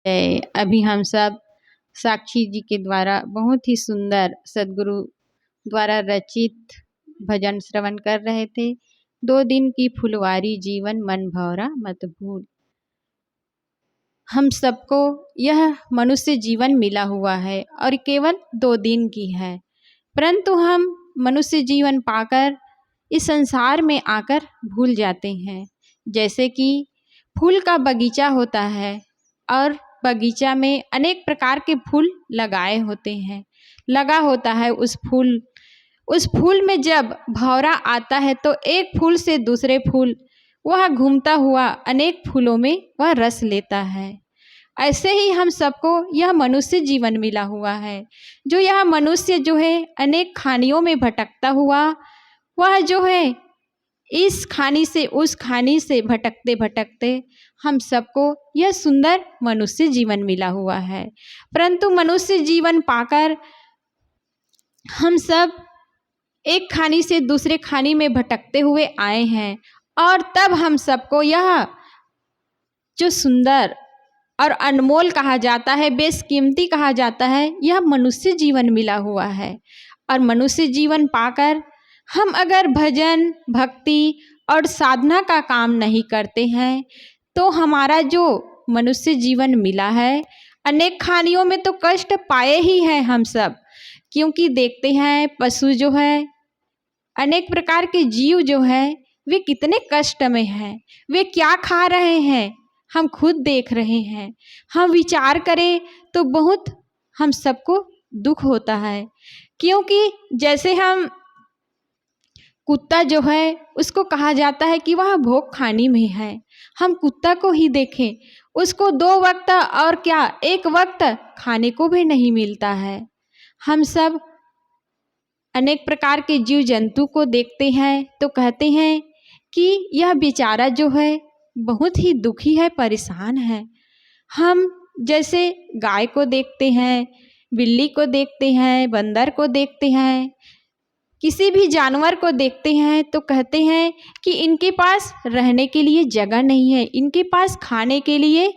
अभी हम सब साक्षी जी के द्वारा बहुत ही सुंदर सदगुरु द्वारा रचित भजन श्रवण कर रहे थे। 2 दिन की फुलवारी जीवन मन भौरा मत भूल। हम सबको यह मनुष्य जीवन मिला हुआ है और केवल 2 दिन की है, परंतु हम मनुष्य जीवन पाकर इस संसार में आकर भूल जाते हैं। जैसे कि फूल का बगीचा होता है और बगीचा में अनेक प्रकार के फूल लगाए होते हैं, लगा होता है उस फूल में जब भौरा आता है तो एक फूल से दूसरे फूल वह घूमता हुआ अनेक फूलों में वह रस लेता है। ऐसे ही हम सबको यह मनुष्य जीवन मिला हुआ है। जो यह मनुष्य जो है अनेक खानियों में भटकता हुआ, वह जो है इस खानी से उस खानी से भटकते भटकते हम सबको यह सुंदर मनुष्य जीवन मिला हुआ है। परंतु मनुष्य जीवन पाकर हम सब एक खानी से दूसरे खानी में भटकते हुए आए हैं और तब हम सबको यह जो सुंदर और अनमोल कहा जाता है, बेशकीमती कहा जाता है, यह मनुष्य जीवन मिला हुआ है। और मनुष्य जीवन पाकर हम अगर भजन भक्ति और साधना का काम नहीं करते हैं तो हमारा जो मनुष्य जीवन मिला है, अनेक खानियों में तो कष्ट पाए ही हैं हम सब। क्योंकि देखते हैं पशु जो है, अनेक प्रकार के जीव जो है, वे कितने कष्ट में हैं, वे क्या खा रहे हैं हम खुद देख रहे हैं। हम विचार करें तो बहुत हम सबको दुख होता है। क्योंकि जैसे हम कुत्ता जो है उसको कहा जाता है कि वह भोग खाने में है। हम कुत्ता को ही देखें, उसको 2 वक्त और क्या 1 वक्त खाने को भी नहीं मिलता है। हम सब अनेक प्रकार के जीव जंतु को देखते हैं तो कहते हैं कि यह बेचारा जो है बहुत ही दुखी है, परेशान है। हम जैसे गाय को देखते हैं, बिल्ली को देखते हैं, बंदर को देखते हैं, किसी भी जानवर को देखते हैं तो कहते हैं कि इनके पास रहने के लिए जगह नहीं है, इनके पास खाने के लिए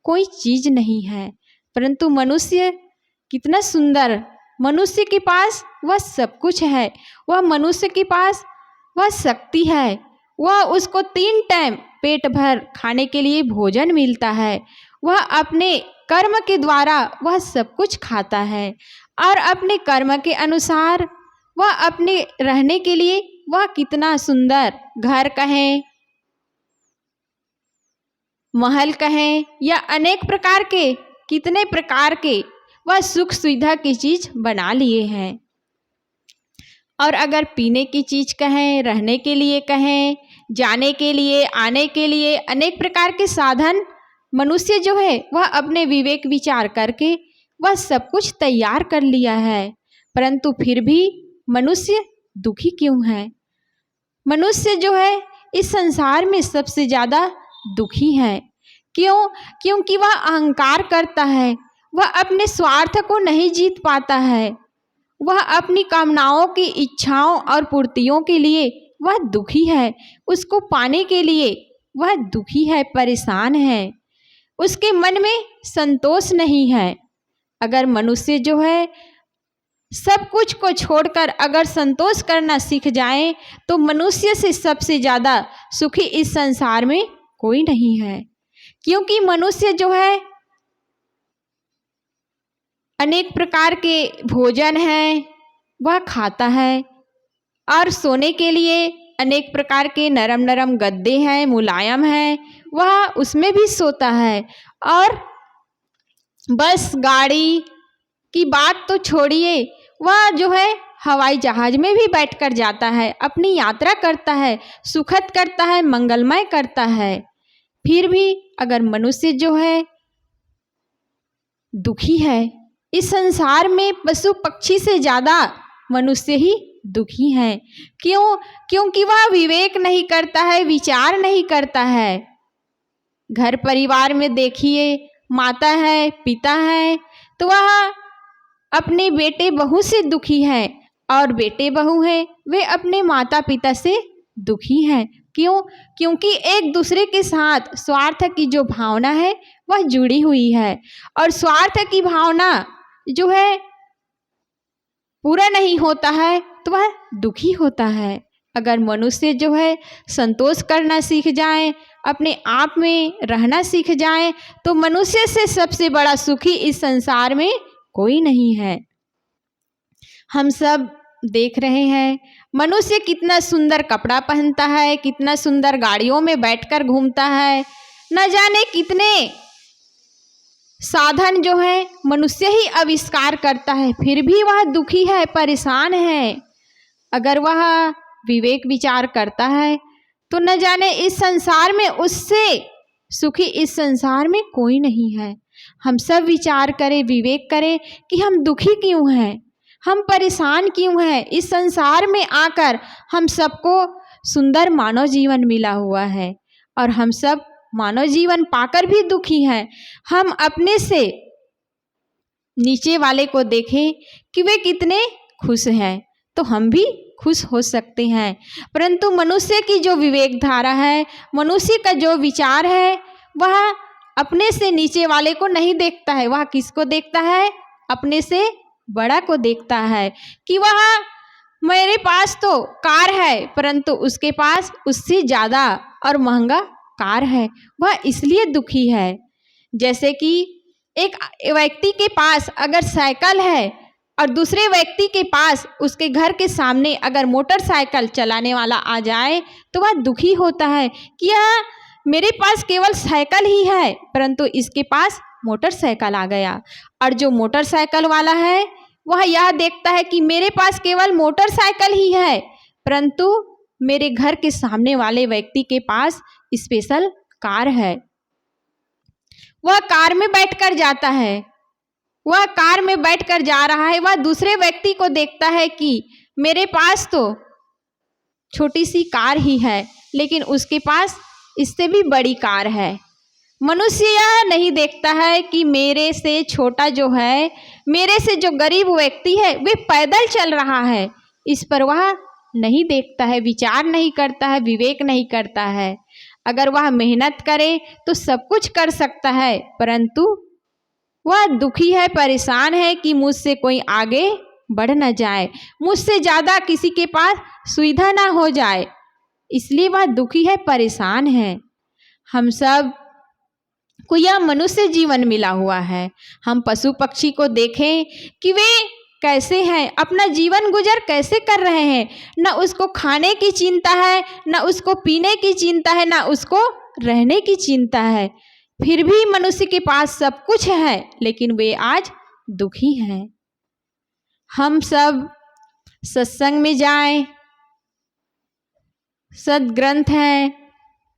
कोई चीज़ नहीं है। परंतु मनुष्य कितना सुंदर, मनुष्य के पास वह सब कुछ है। वह मनुष्य के पास वह शक्ति है, वह उसको 3 टाइम पेट भर खाने के लिए भोजन मिलता है। वह अपने कर्म के द्वारा वह सब कुछ खाता है और अपने कर्म के अनुसार वह अपने रहने के लिए वह कितना सुंदर घर कहें, महल कहें या अनेक प्रकार के कितने प्रकार के वह सुख सुविधा की चीज़ बना लिए हैं। और अगर पीने की चीज़ कहें, रहने के लिए कहें, जाने के लिए, आने के लिए अनेक प्रकार के साधन मनुष्य जो है वह अपने विवेक विचार करके वह सब कुछ तैयार कर लिया है। परंतु फिर भी मनुष्य दुखी क्यों है? मनुष्य जो है इस संसार में सबसे ज़्यादा दुखी है। क्यों? क्योंकि वह अहंकार करता है, वह अपने स्वार्थ को नहीं जीत पाता है, वह अपनी कामनाओं की इच्छाओं और पूर्तियों के लिए वह दुखी है, उसको पाने के लिए वह दुखी है, परेशान है, उसके मन में संतोष नहीं है। अगर मनुष्य जो है सब कुछ को छोड़कर अगर संतोष करना सीख जाए तो मनुष्य से सबसे ज़्यादा सुखी इस संसार में कोई नहीं है। क्योंकि मनुष्य जो है अनेक प्रकार के भोजन है वह खाता है और सोने के लिए अनेक प्रकार के नरम नरम गद्दे हैं, मुलायम हैं, वह उसमें भी सोता है। और बस गाड़ी की बात तो छोड़िए, वह जो है हवाई जहाज में भी बैठकर जाता है, अपनी यात्रा करता है, सुखद करता है, मंगलमय करता है। फिर भी अगर मनुष्य जो है दुखी है, इस संसार में पशु पक्षी से ज़्यादा मनुष्य ही दुखी है। क्यों? क्योंकि वह विवेक नहीं करता है, विचार नहीं करता है। घर परिवार में देखिए, माता है, पिता है, तो वह अपने बेटे बहू से दुखी है और बेटे बहू हैं वे अपने माता पिता से दुखी हैं। क्यों? क्योंकि एक दूसरे के साथ स्वार्थ की जो भावना है वह जुड़ी हुई है और स्वार्थ की भावना जो है पूरा नहीं होता है तो वह दुखी होता है। अगर मनुष्य जो है संतोष करना सीख जाए, अपने आप में रहना सीख जाए, तो मनुष्य से सबसे बड़ा सुखी इस संसार में कोई नहीं है। हम सब देख रहे हैं मनुष्य कितना सुंदर कपड़ा पहनता है, कितना सुंदर गाड़ियों में बैठकर घूमता है, न जाने कितने साधन जो है मनुष्य ही आविष्कार करता है, फिर भी वह दुखी है, परेशान है। अगर वह विवेक विचार करता है तो न जाने इस संसार में उससे सुखी इस संसार में कोई नहीं है। हम सब विचार करें, विवेक करें कि हम दुखी क्यों हैं, हम परेशान क्यों हैं। इस संसार में आकर हम सबको सुंदर मानव जीवन मिला हुआ है और हम सब मानव जीवन पाकर भी दुखी हैं। हम अपने से नीचे वाले को देखें कि वे कितने खुश हैं तो हम भी खुश हो सकते हैं। परंतु मनुष्य की जो विवेक धारा है, मनुष्य का जो विचार है, वह अपने से नीचे वाले को नहीं देखता है। वह किसको देखता है? अपने से बड़ा को देखता है कि वह मेरे पास तो कार है परंतु उसके पास उससे ज़्यादा और महंगा कार है, वह इसलिए दुखी है। जैसे कि एक व्यक्ति के पास अगर साइकिल है और दूसरे व्यक्ति के पास उसके घर के सामने अगर मोटरसाइकिल चलाने वाला आ जाए तो वह दुखी होता है कि यह मेरे पास केवल साइकिल ही है परंतु इसके पास मोटरसाइकिल आ गया। और जो मोटरसाइकिल वाला है वह यह देखता है कि मेरे पास केवल मोटरसाइकिल ही है परंतु मेरे घर के सामने वाले व्यक्ति के पास स्पेशल कार है। वह कार में बैठकर जाता है, वह कार में बैठकर जा रहा है, वह दूसरे व्यक्ति को देखता है कि मेरे पास तो छोटी सी कार ही है लेकिन उसके पास इससे भी बड़ी कार है। मनुष्य यह नहीं देखता है कि मेरे से छोटा जो है, मेरे से जो गरीब व्यक्ति है वे पैदल चल रहा है, इस पर वह नहीं देखता है, विचार नहीं करता है, विवेक नहीं करता है। अगर वह मेहनत करे तो सब कुछ कर सकता है परंतु वह दुखी है, परेशान है कि मुझसे कोई आगे बढ़ न जाए, मुझसे ज़्यादा किसी के पास सुविधा ना हो जाए, इसलिए वह दुखी है, परेशान है। हम सब को यह मनुष्य जीवन मिला हुआ है। हम पशु पक्षी को देखें कि वे कैसे हैं, अपना जीवन गुजर कैसे कर रहे हैं। न उसको खाने की चिंता है, न उसको पीने की चिंता है, न उसको रहने की चिंता है, फिर भी मनुष्य के पास सब कुछ है लेकिन वे आज दुखी हैं। हम सब सत्संग में जाएं, सद्ग्रंथ हैं,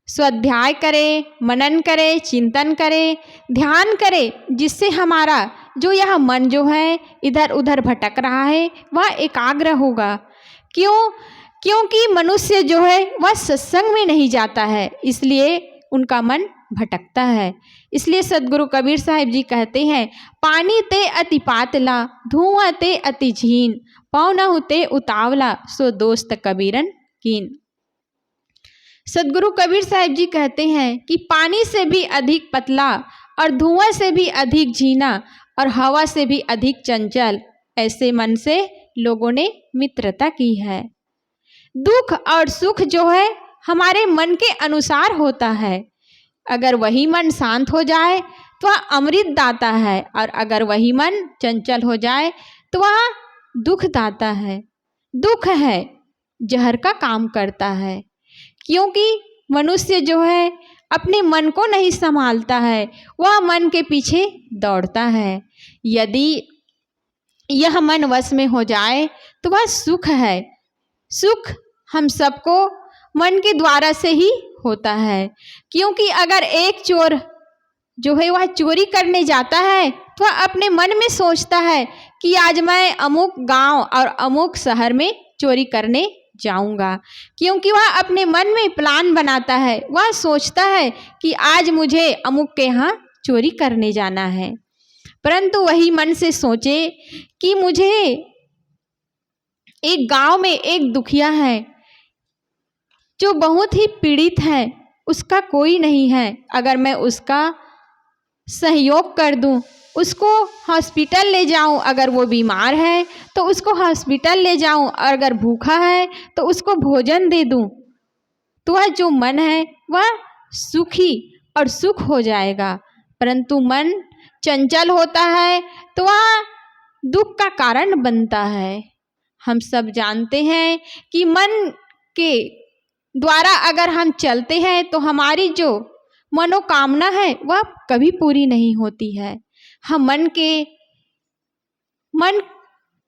स्वाध्याय करें, मनन करें, चिंतन करें, ध्यान करें, जिससे हमारा जो यह मन जो है इधर उधर भटक रहा है वह एकाग्र होगा। क्योंकि मनुष्य जो है वह सत्संग में नहीं जाता है, इसलिए उनका मन भटकता है। इसलिए सदगुरु कबीर साहिब जी कहते हैं, पानी ते अति पातला, धुआं ते अति झीन, पौनहु ते उतावला, सो दोस्त कबीरन कीन। सदगुरु कबीर साहिब जी कहते हैं कि पानी से भी अधिक पतला और धुआं से भी अधिक झीना और हवा से भी अधिक चंचल ऐसे मन से लोगों ने मित्रता की है। दुख और सुख जो है हमारे मन के अनुसार होता है। अगर वही मन शांत हो जाए तो वह अमृत दाता है और अगर वही मन चंचल हो जाए तो वह दुख दाता है। दुख है, जहर का काम करता है, क्योंकि मनुष्य जो है अपने मन को नहीं संभालता है, वह मन के पीछे दौड़ता है। यदि यह मन वश में हो जाए तो वह सुख है। सुख हम सबको मन के द्वारा से ही होता है, क्योंकि अगर एक चोर जो है वह चोरी करने जाता है तो वह अपने मन में सोचता है कि आज मैं अमुक गांव और अमुक शहर में चोरी करने जाऊंगा, क्योंकि वह अपने मन में प्लान बनाता है, वह सोचता है कि आज मुझे अमुक के यहाँ चोरी करने जाना है। परंतु वही मन से सोचे कि मुझे एक गांव में एक दुखिया है जो बहुत ही पीड़ित है, उसका कोई नहीं है, अगर मैं उसका सहयोग कर दूं, उसको हॉस्पिटल ले जाऊं, अगर वो बीमार है तो उसको हॉस्पिटल ले जाऊं, और अगर भूखा है तो उसको भोजन दे दूं, तो वह जो मन है वह सुखी और सुख हो जाएगा। परंतु मन चंचल होता है तो वह दुख का कारण बनता है। हम सब जानते हैं कि मन के द्वारा अगर हम चलते हैं तो हमारी जो मनोकामना है वह कभी पूरी नहीं होती है। हम मन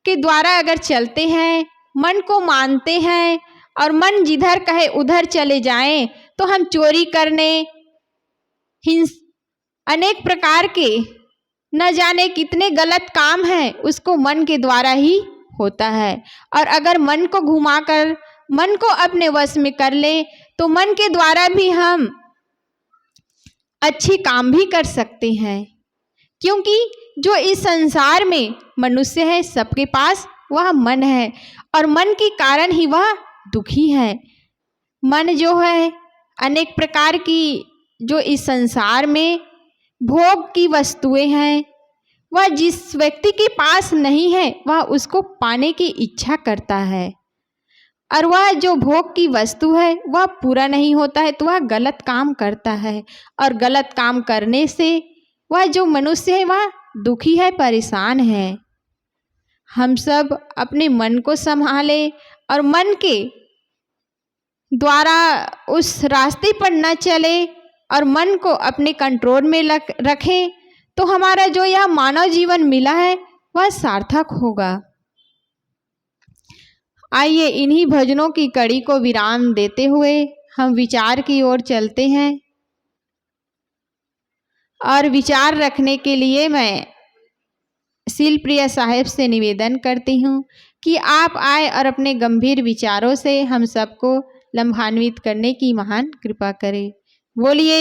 के द्वारा अगर चलते हैं, मन को मानते हैं, और मन जिधर कहे उधर चले जाएं, तो हम चोरी करने, अनेक प्रकार के न जाने कितने गलत काम हैं उसको मन के द्वारा ही होता है। और अगर मन को घुमाकर मन को अपने वश में कर ले तो मन के द्वारा भी हम अच्छे काम भी कर सकते हैं, क्योंकि जो इस संसार में मनुष्य है सबके पास वह मन है, और मन के कारण ही वह दुखी है। मन जो है अनेक प्रकार की जो इस संसार में भोग की वस्तुएं हैं, वह जिस व्यक्ति के पास नहीं है वह उसको पाने की इच्छा करता है, और वह जो भोग की वस्तु है वह पूरा नहीं होता है तो वह गलत काम करता है, और गलत काम करने से वह जो मनुष्य है वह दुखी है, परेशान है। हम सब अपने मन को संभाले और मन के द्वारा उस रास्ते पर न चले और मन को अपने कंट्रोल में रखें, तो हमारा जो यह मानव जीवन मिला है वह सार्थक होगा। आइए इन्हीं भजनों की कड़ी को विराम देते हुए हम विचार की ओर चलते हैं। और विचार रखने के लिए मैं शिलप्रिया साहेब से निवेदन करती हूँ कि आप आए और अपने गंभीर विचारों से हम सबको लम्भान्वित करने की महान कृपा करें। बोलिए